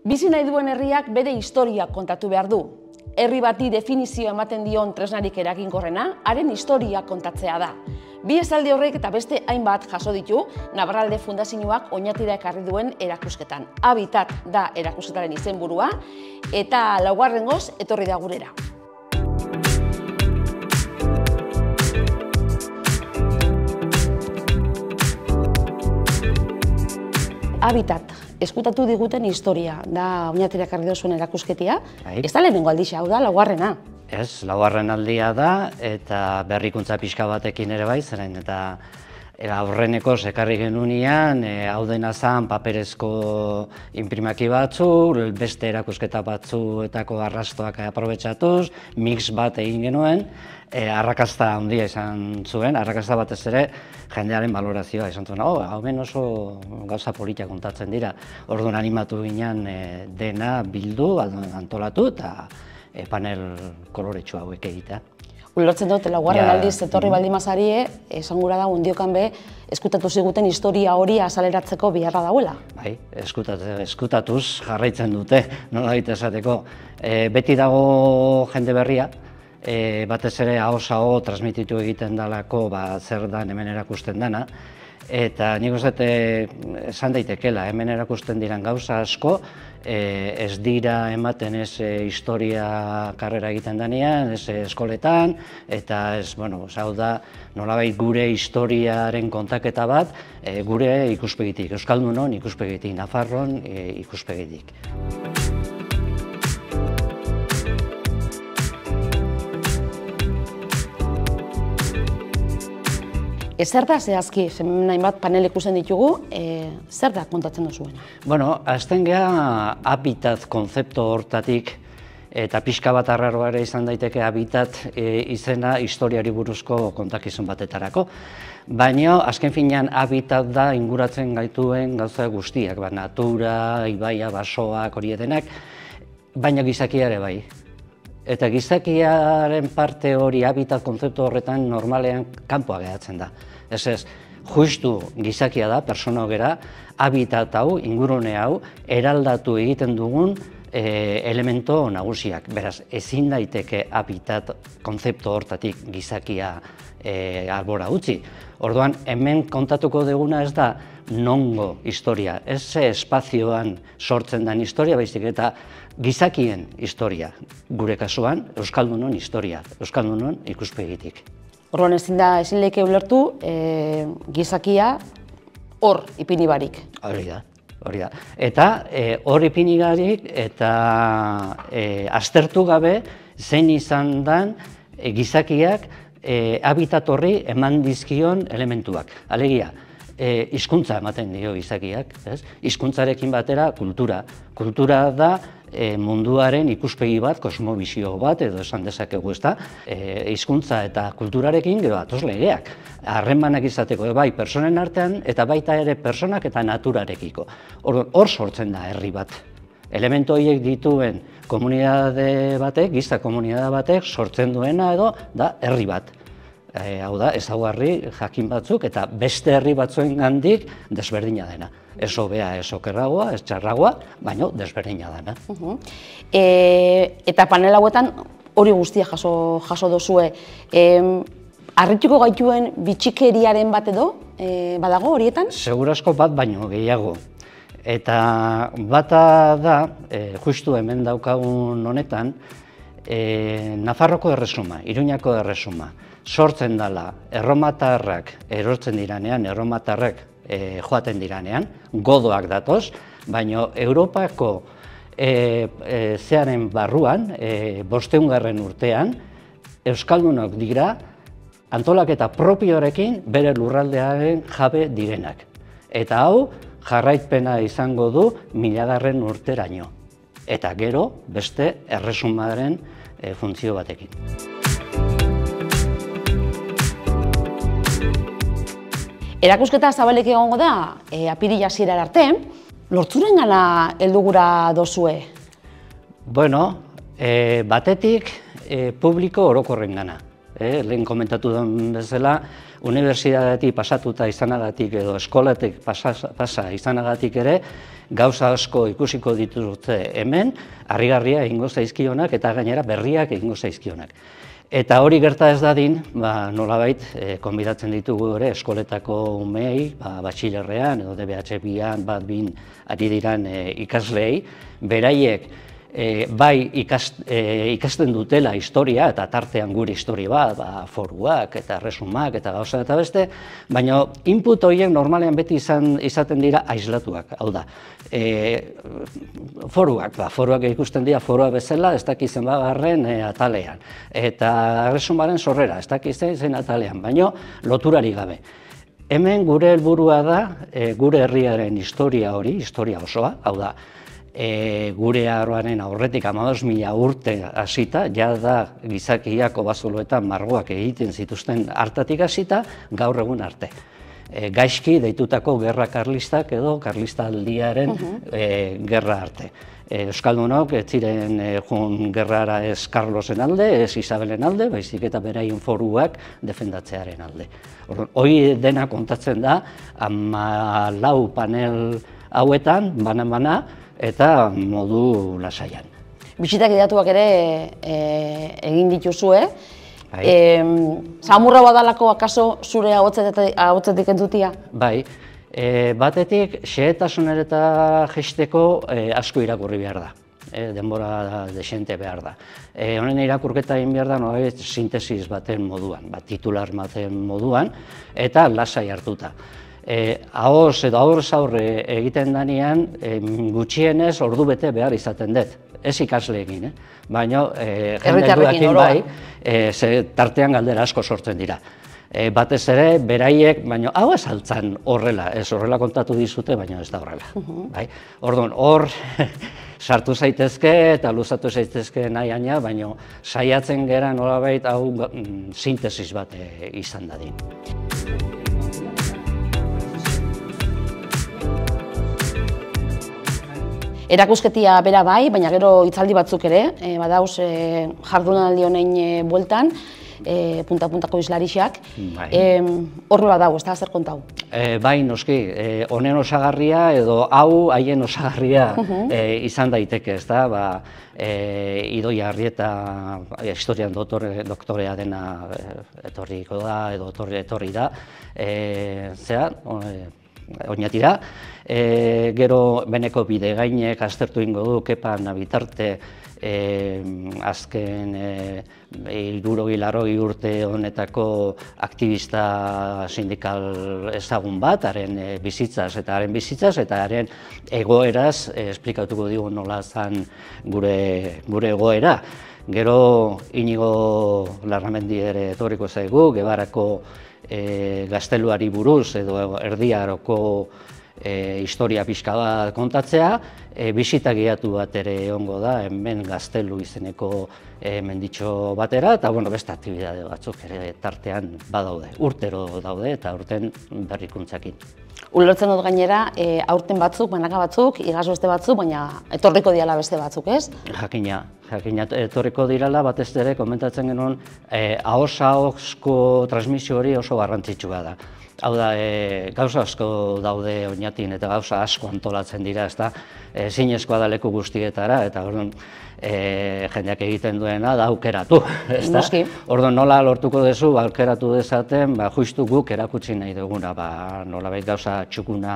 Bizi nahi duen herriak bere historia kontatu behar du. Herri bati definizio ematen dion tresnarik eraginkorrena, haren historia kontatzea da. Bi esaldi horrek eta beste hainbat jaso ditu, Navarralde Fundazioak Oñatira ekarri duen erakusketan. Habitat da erakusketaren izenburua, eta laugarrengoz etorri da gurera. Habitat, eskutatu diguten historia, da Oñatira ekarri duzuen erakusketia. Ez da lehenengo aldixa, hau da, laugarrena. Ez, laugarren aldia da, eta berrikuntza pixka batekin ere bai, zeren eta aurreneko ekarri genunean, hau dena zen paperezko inprimaki batzu, beste erakusketa batzuetako arrastoak aprobetxatuz, mix bat egin genuen, arrakasta handia izan zuen, arrakasta batez ere jendearen balorazioa izan zuen. Hau ben oso gauza politia kontatzen dira, orduan animatu ginen dena bildu, antolatu eta panel koloretsu hauek egitea. Ulertzen dut, laugarren aldiz etorri Baldimazari, esan gura da, undiokan be, eskutatu ziguten historia hori azaleratzeko beharra dauela. Bai, eskutatuz jarraitzen dute, nola baita esateko. Beti dago jende berria, batez ere ahoz-aho transmititu egiten dalako zer da hemen erakusten dana, eta nik uste esan daitekela, hemen erakusten diren gauza asko, ez dira ematen ez historia karrera egiten denean, ez eskoletan, eta ez, hau da, nolabait gure historiaren kontaketa bat, gure ikuspegitik, Euskaldunon ikuspegitik, Nafarron ikuspegitik. Zer da zehazki, nahi bat panel ikusten ditugu, zer da kontatzen duzuena? Azten geha habitat konzeptu hortatik, eta pixka bat arraroa ere izan daiteke habitat izena historiari buruzko kontakizun batetarako. Baina, azken finean, habitat da inguratzen gaituen gauza guztiak, natura, ibaia, basoak, hori edenak, baina gizakia ere bai. Eta gizakiaren parte hori habitat konzeptu horretan normalean kanpoa geratzen da. Ez, justu gizakia da, persona gera, habitat hau, ingurune hau, eraldatu egiten dugun elemento nagusiak. Beraz, ezin daiteke habitat konzeptu hortatik gizakia albora utzi. Orduan, hemen kontatuko duguna ez da nongo historia, ez espazioan sortzen den historia, baizik eta gizakien historia, gure kasuan, Euskaldunon historia, Euskaldunon ikuspegitik. Orduan ezin leke ulertu gizakia hor ipini barik. Hori da. Eta hor ipini barik eta aztertu gabe zein izan den gizakiak habitat horri eman dizkion elementuak. Alegia, hizkuntza ematen dio gizakiak, hizkuntzarekin batera kultura. Kultura da munduaren ikuspegi bat, kosmobizio bat, edo esan dezakegu ez da, hizkuntza eta kulturarekin gero atoz legeak. Harremanak izateko bai personen artean, eta baita ere personak eta naturarekiko. Hor sortzen da herri bat. Elementu horiek dituen komunitate batek, giza komunitate batek, sortzen duena edo da herri bat. Hau da, ezaugarri jakin batzuk eta beste herri batzuen gandik desberdina dena. Ez hobea, ez okerragoa, ez txarragoa, baina desberdina dena. Eta panel hauetan hori guztia jaso dozue. Harrituko gaituen bitxikeriaren bat edo, badago horietan? Segurazko bat baino gehiago. Eta bata da, justu hemen daukagun honetan, Nafarroko erresuma, Iruñako erresuma. Sortzen dela, erromatarrak erortzen diranean, erromatarrak joaten diranean, godoak datoz, baina Europako zearen barruan, 500. urtean, Euskaldunok dira antolaketa propioarekin bere lurraldearen jabe direnak. Eta hau, jarraipena izango du 1000. urteraino. Eta gero, beste erresumaren funtzio batekin. Erakusketa zabalek egongo da, apirila hasierar arte, lortzuren gana heldu gura dozue? Batetik publiko orokorren gana. Lehen komentatu den bezala, unibertsitatetik pasatuta izanagatik edo eskolatik pasa izanagatik ere, gauza asko ikusiko dituzte hemen, harrigarria egingo zaizkionak eta gainera berriak egingo zaizkionak. Eta hori gerta ez dadin, nolabait, konbidatzen ditugu ere eskoletako umeei, batxilerrean edo DBH-bian, bat-bin ari diran ikasleei, beraiek bai ikasten dutela historia, eta tartean gure historia bat, foruak eta resumak eta gauza eta beste, baina input horiek normalean beti izaten dira aislatuak, hau da. Foruak ikusten dira foruak bezala, ez dakizen bagarren atalean, eta resumaren sorrera, ez dakizen zen atalean, baina loturari gabe. Hemen gure helburua da, gure herriaren historia hori, historia osoa, hau da, gure aroaren aurretik 15.000 urte hasita, da gizakiak obazoloetan margoak egiten zituzten hartatik hasita, gaur egun arte. Gaizki deitutako gerra karlistak edo karlistaldiaren gerra arte. Euskaldunok ez ziren joan gerrara ez Carlosen alde, ez Isabelen alde, baizik eta beraien foruak defendatzearen alde. Hori dena kontatzen da, 14 panel hauetan, bana-bana, eta modu lasaian. Bisitak idatuak ere egin dituzue. Samurra badalako akaso zure ahotzetik entzutia? Bai, batetik xehetasunera eta jesteko asko irakurri behar da. Denbora desente behar da. Honen irakurketa egin behar da nolabait sintesis baten moduan, titular baten moduan, eta lasai hartuta. Ahoz edo aurrez aurre egiten danean, gutxienez ordu bete behar izaten dut. Ez ikasleekin, baina jendearekin bai, tartean galdera asko sortzen dira. Batez ere, beraiek, baina hau ez altzan horrela, ez horrela kontatu dizute, baina ez da horrela. Orduan, hor sartu zaitezke eta luzatu zaitezke nahi, baina saiatzen gera nolabait hau sintesis bat izan dadin. Erakusketia bera bai, baina gero hitzaldi batzuk ere, badauz jardunaldi honen bueltan, punta-puntako islarixak. Horrela dago, ez da zer kontau? Bai, noski, honen osagarria edo hau haien osagarria izan daiteke, ez da, Idoia Arrieta historian doktorea dena etorriko da, edo etorri da, oinatira. Gero beneko bide gainek aztertu ingo du Kepa Nabitarte azken 60 urte honetako aktivista sindikal ezagun bat, haren bizitzaz eta haren egoeraz esplikatuko digu nola zen gure egoera. Gero Inigo Larramendi ere etorriko zaigu, Gebarako gazteluari buruz edo Erdi Aroko historia pixka bat kontatzea, bisita gidatu bat ere egongo da, hemen Gaztelu izeneko menditxo batera, eta beste aktibidade batzuk ere tartean badaude, urtero daude eta aurten berrikuntzakin. Ulertzen dut gainera, aurten batzuk, banaka batzuk, igaz beste batzuk, baina etorriko diala beste batzuk, ez? Jakina etorriko dirala, batez ere komentatzen genuen, ahots-ahotsko transmisio hori oso garrantzitsua da. Hau da, gauza asko daude oinatin eta gauza asko antolatzen dira, ez da, zinezkoa da leku guztietara, eta jendeak egiten duena da aukeratu, ez da? Orduan nola lortuko duzu, aukeratu dezaten, justu guk erakutsi nahi duguna, nolabait gauza txukuna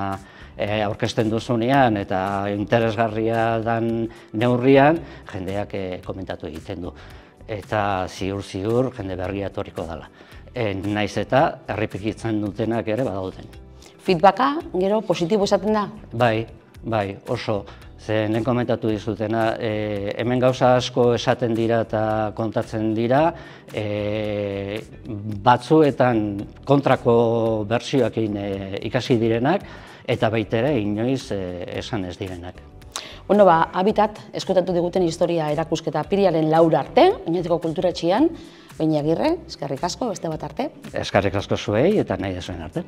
aurkezten duzunean eta interesgarria dan neurrian, jendeak komentatu egiten du. Eta ziur jende berria etorriko dela. Naiz eta errepikitzen dutenak ere badauden. Feedbacka, gero, positibo izaten da? Bai, oso. Lehen komentatu dizutena, hemen gauza asko esaten dira eta kontatzen dira, batzuetan kontrako bertsioekin ikasi direnak, eta baitere inoiz esan ez direnak. Habitat, eskutatu diguten historia erakusketa apirilaren 4 arte, Oñatiko Kulturetxean, Beini Agirre, eskerrik asko, beste bat arte. Eskerrik asko zuei eta nahi desuen arte.